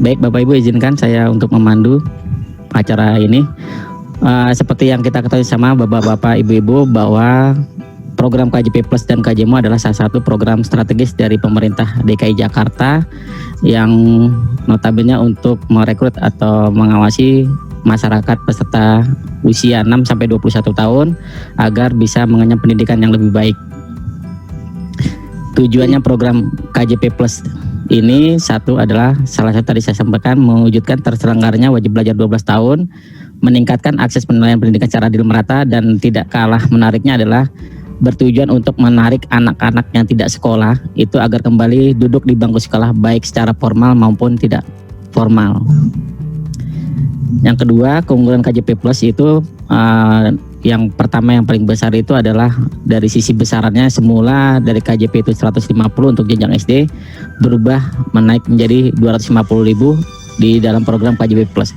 Baik Bapak Ibu, izinkan saya untuk memandu acara ini. Seperti yang kita ketahui sama Bapak-Bapak, Ibu-Ibu, bahwa program KJP Plus dan KJMO adalah salah satu program strategis dari pemerintah DKI Jakarta yang notabene untuk merekrut atau mengawasi masyarakat peserta usia 6 sampai 21 tahun agar bisa mengenyam pendidikan yang lebih baik. Tujuannya program KJP Plus ini adalah salah satu tadi saya sampaikan, mewujudkan terselenggaranya wajib belajar 12 tahun, meningkatkan akses penilaian pendidikan secara adil merata, dan tidak kalah menariknya adalah bertujuan untuk menarik anak-anak yang tidak sekolah itu agar kembali duduk di bangku sekolah baik secara formal maupun tidak formal. Yang kedua, keunggulan KJP Plus itu yang pertama yang paling besar itu adalah dari sisi besarannya. Semula dari KJP itu 150 untuk jenjang SD berubah menaik menjadi 250.000 di dalam program KJP Plus.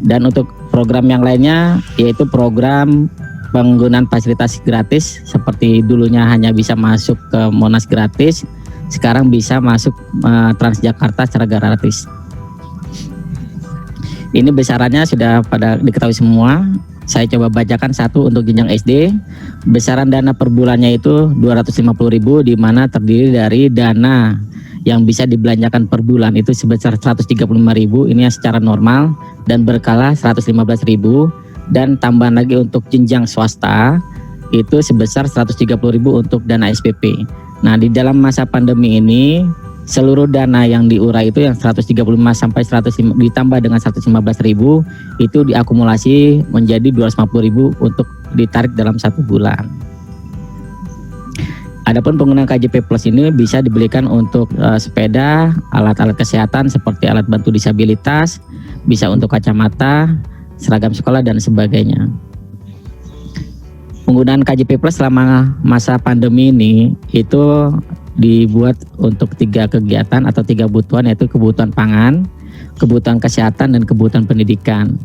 Dan untuk program yang lainnya yaitu program penggunaan fasilitas gratis, seperti dulunya hanya bisa masuk ke Monas gratis, sekarang bisa masuk Transjakarta secara gratis. Ini besarannya sudah pada diketahui semua. Saya coba bacakan satu untuk jenjang SD. Besaran dana per bulannya itu 250.000, di mana terdiri dari dana yang bisa dibelanjakan per bulan itu sebesar 135.000, ini yang secara normal, dan berkala 115.000, dan tambahan lagi untuk jenjang swasta itu sebesar 130.000 untuk dana SPP. Nah, di dalam masa pandemi ini seluruh dana yang diurai itu yang 135 sampai 105 ditambah dengan 115.000 itu diakumulasi menjadi 250.000 untuk ditarik dalam 1 bulan. Adapun penggunaan KJP Plus ini bisa dibelikan untuk sepeda, alat-alat kesehatan seperti alat bantu disabilitas, bisa untuk kacamata, seragam sekolah, dan sebagainya. Penggunaan KJP Plus selama masa pandemi ini itu dibuat untuk 3 kegiatan atau 3 kebutuhan, yaitu kebutuhan pangan, kebutuhan kesehatan, dan kebutuhan pendidikan.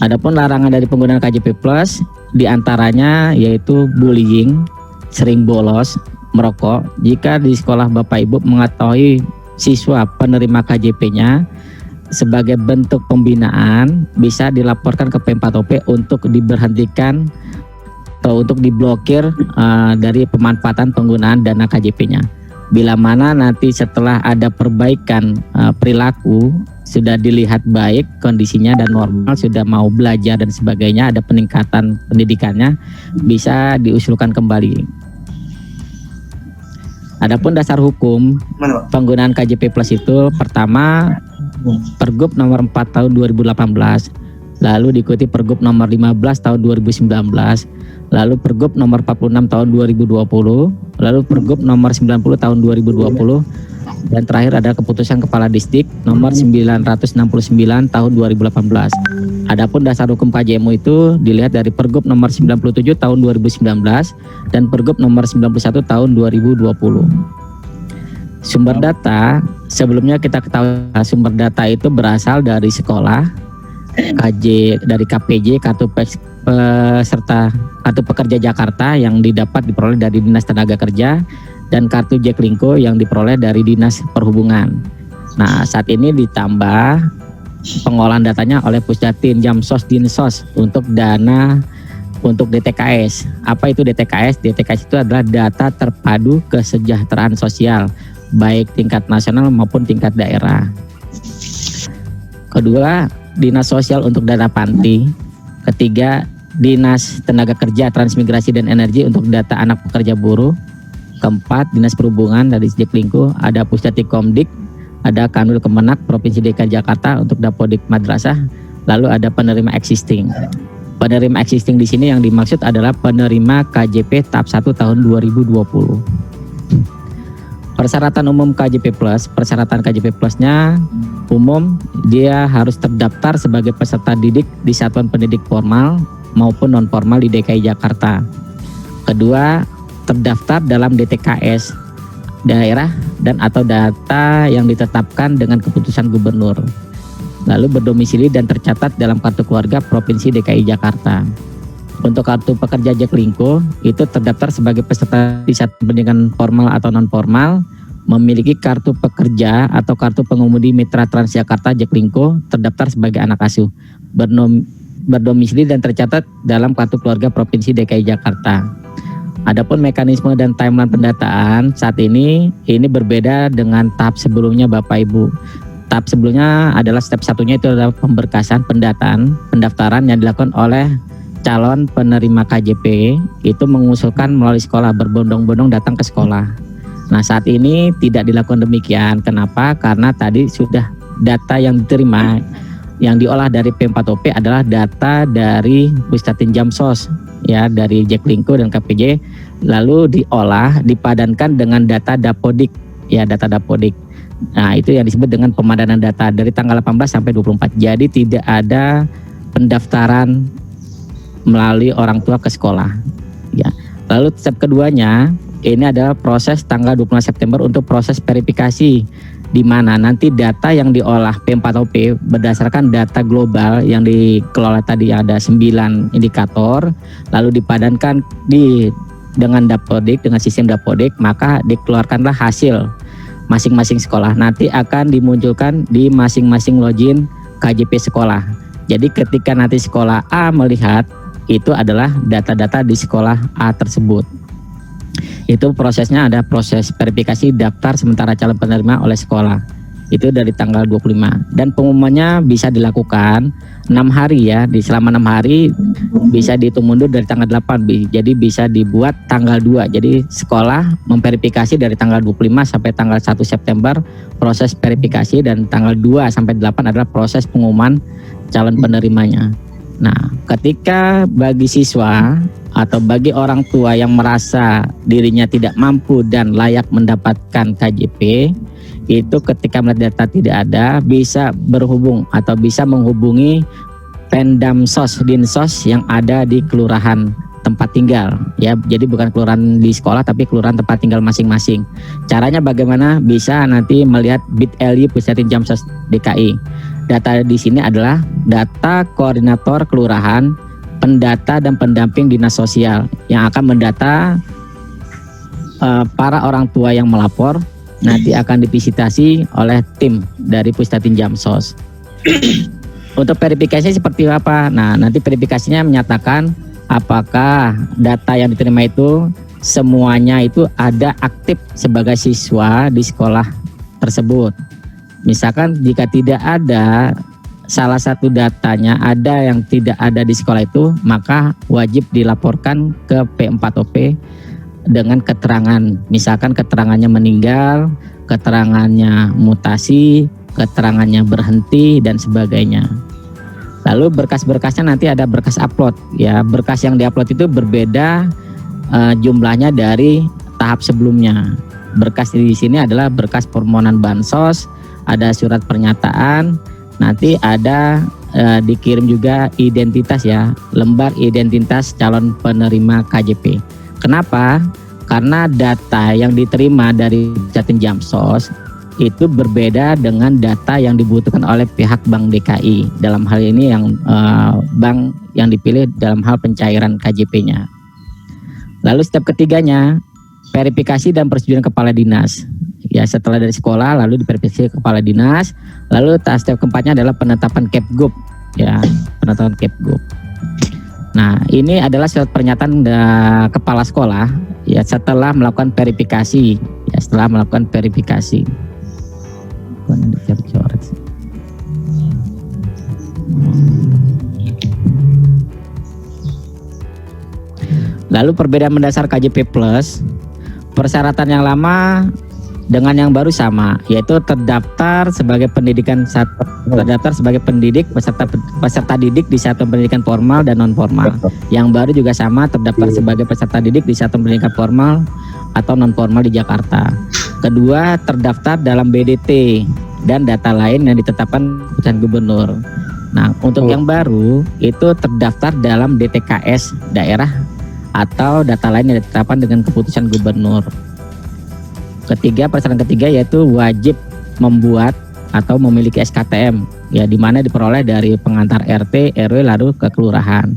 Adapun larangan dari penggunaan KJP Plus diantaranya yaitu bullying, sering bolos, merokok. Jika di sekolah Bapak Ibu mengetahui siswa penerima KJP-nya, sebagai bentuk pembinaan bisa dilaporkan ke Pempat-OP untuk diberhentikan atau untuk diblokir dari pemanfaatan penggunaan dana KJP-nya. Bila mana nanti setelah ada perbaikan perilaku, sudah dilihat baik kondisinya dan normal, sudah mau belajar dan sebagainya, ada peningkatan pendidikannya, bisa diusulkan kembali. Adapun dasar hukum penggunaan KJP Plus itu pertama Pergub nomor 4 tahun 2018, lalu diikuti Pergub nomor 15 tahun 2019, lalu Pergub nomor 46 tahun 2020, lalu Pergub nomor 90 tahun 2020, dan terakhir ada keputusan Kepala Distrik nomor 969 tahun 2018. Adapun dasar hukum KJMO itu dilihat dari Pergub nomor 97 tahun 2019 dan Pergub nomor 91 tahun 2020. Sumber data, sebelumnya kita ketahui sumber data itu berasal dari sekolah, dari KPJ, kartu peserta kartu pekerja Jakarta yang diperoleh dari Dinas Tenaga Kerja, dan kartu Jaklingko yang diperoleh dari Dinas Perhubungan. Nah, saat ini ditambah pengolahan datanya oleh Pusdatin Jamsos Dinsos untuk dana untuk DTKS. Apa itu DTKS? DTKS itu adalah data terpadu kesejahteraan sosial, baik tingkat nasional maupun tingkat daerah. Kedua, Dinas Sosial untuk data panti. Ketiga, Dinas Tenaga Kerja, Transmigrasi, dan Energi untuk data anak pekerja buruh. Keempat, Dinas Perhubungan dari Jaklingko, ada Pusdati Komdik, ada Kanwil Kemenak Provinsi DKI Jakarta untuk Dapodik Madrasah, lalu ada penerima existing. Penerima existing di sini yang dimaksud adalah penerima KJP tahap 1 tahun 2020. Persyaratan umum KJP Plus, persyaratan KJP Plusnya umum, dia harus terdaftar sebagai peserta didik di satuan pendidik formal maupun non formal di DKI Jakarta. Kedua, terdaftar dalam DTKS daerah dan atau data yang ditetapkan dengan keputusan gubernur. Lalu berdomisili dan tercatat dalam kartu keluarga Provinsi DKI Jakarta. Untuk kartu pekerja Jaklingko itu terdaftar sebagai peserta di satuan pendidikan formal atau non formal memiliki kartu pekerja atau kartu pengemudi Mitra Transjakarta Jaklingko, terdaftar sebagai anak asuh, berdomisili dan tercatat dalam kartu keluarga Provinsi DKI Jakarta. Adapun mekanisme dan timeline pendataan saat ini berbeda dengan tahap sebelumnya Bapak Ibu. Tahap sebelumnya adalah step satunya itu adalah pemberkasan pendaftaran yang dilakukan oleh calon penerima KJP, itu mengusulkan melalui sekolah, berbondong-bondong datang ke sekolah. Nah, saat ini tidak dilakukan demikian. Kenapa? Karena tadi sudah data yang diterima, yang diolah dari P4OP adalah data dari Pusdatin Jamsos, ya, dari Jaklingko dan KPJ, lalu diolah, dipadankan dengan data Dapodik, ya, data Dapodik. Nah, itu yang disebut dengan pemadanan data dari tanggal 18 sampai 24. Jadi tidak ada pendaftaran melalui orang tua ke sekolah, ya. Lalu step keduanya ini adalah proses tanggal 25 September untuk proses verifikasi, di mana nanti data yang diolah P4OP berdasarkan data global yang dikelola tadi ada 9 indikator, lalu dipadankan dengan Dapodik, dengan sistem Dapodik, maka dikeluarkanlah hasil masing-masing sekolah. Nanti akan dimunculkan di masing-masing login KJP sekolah. Jadi ketika nanti sekolah A melihat, itu adalah data-data di sekolah A tersebut. Itu prosesnya ada proses verifikasi daftar sementara calon penerima oleh sekolah. Itu dari tanggal 25. Dan pengumumannya bisa dilakukan 6 hari ya. Selama 6 hari bisa dihitung mundur dari tanggal 8. Jadi bisa dibuat tanggal 2. Jadi sekolah memverifikasi dari tanggal 25 sampai tanggal 1 September proses verifikasi, dan tanggal 2 sampai 8 adalah proses pengumuman calon penerimanya. Nah, ketika bagi siswa atau bagi orang tua yang merasa dirinya tidak mampu dan layak mendapatkan KJP, itu ketika melihat data tidak ada, bisa berhubung atau bisa menghubungi Pendamsos, Dinsos yang ada di kelurahan tempat tinggal, ya. Jadi bukan kelurahan di sekolah tapi kelurahan tempat tinggal masing-masing. Caranya bagaimana? Bisa nanti melihat bit.ly Pusdatin Jamsos DKI. Data di sini adalah data koordinator kelurahan, pendata dan pendamping dinas sosial yang akan mendata para orang tua yang melapor, nanti akan divisitasi oleh tim dari Pusdatin Jamsos. Untuk verifikasi seperti apa? Nah, nanti verifikasinya menyatakan apakah data yang diterima itu semuanya itu ada aktif sebagai siswa di sekolah tersebut. Misalkan jika tidak ada salah satu datanya ada yang tidak ada di sekolah itu, maka wajib dilaporkan ke P4OP dengan keterangan. Misalkan keterangannya meninggal, keterangannya mutasi, keterangannya berhenti dan sebagainya. Lalu berkas-berkasnya nanti ada berkas upload, ya. Berkas yang diupload itu berbeda jumlahnya dari tahap sebelumnya. Berkas di sini adalah berkas permohonan bansos, ada surat pernyataan, nanti ada dikirim juga identitas, ya, lembar identitas calon penerima KJP. Kenapa? Karena data yang diterima dari Pusdatin Jamsos itu berbeda dengan data yang dibutuhkan oleh pihak Bank DKI. Dalam hal ini yang bank yang dipilih dalam hal pencairan KJP-nya. Lalu step ketiganya, verifikasi dan persetujuan kepala dinas. Ya, setelah dari sekolah lalu diverifikasi kepala dinas, lalu step keempatnya adalah penetapan Kepgub, ya, penetapan Kepgub. Nah, ini adalah surat pernyataan kepala sekolah, ya, setelah melakukan verifikasi, ya, setelah melakukan verifikasi. Lalu perbedaan mendasar KJP Plus, persyaratan yang lama dengan yang baru sama, yaitu terdaftar sebagai pendidik peserta didik di satuan pendidikan formal dan non formal. Yang baru juga sama, terdaftar sebagai peserta didik di satuan pendidikan formal atau non formal di Jakarta. Kedua, terdaftar dalam BDT dan data lain yang ditetapkan keputusan gubernur. Nah, untuk yang baru itu terdaftar dalam DTKS daerah atau data lain yang ditetapkan dengan keputusan gubernur. Ketiga, persyaratan ketiga yaitu wajib membuat atau memiliki SKTM, ya, di mana diperoleh dari pengantar RT, RW lalu ke kelurahan.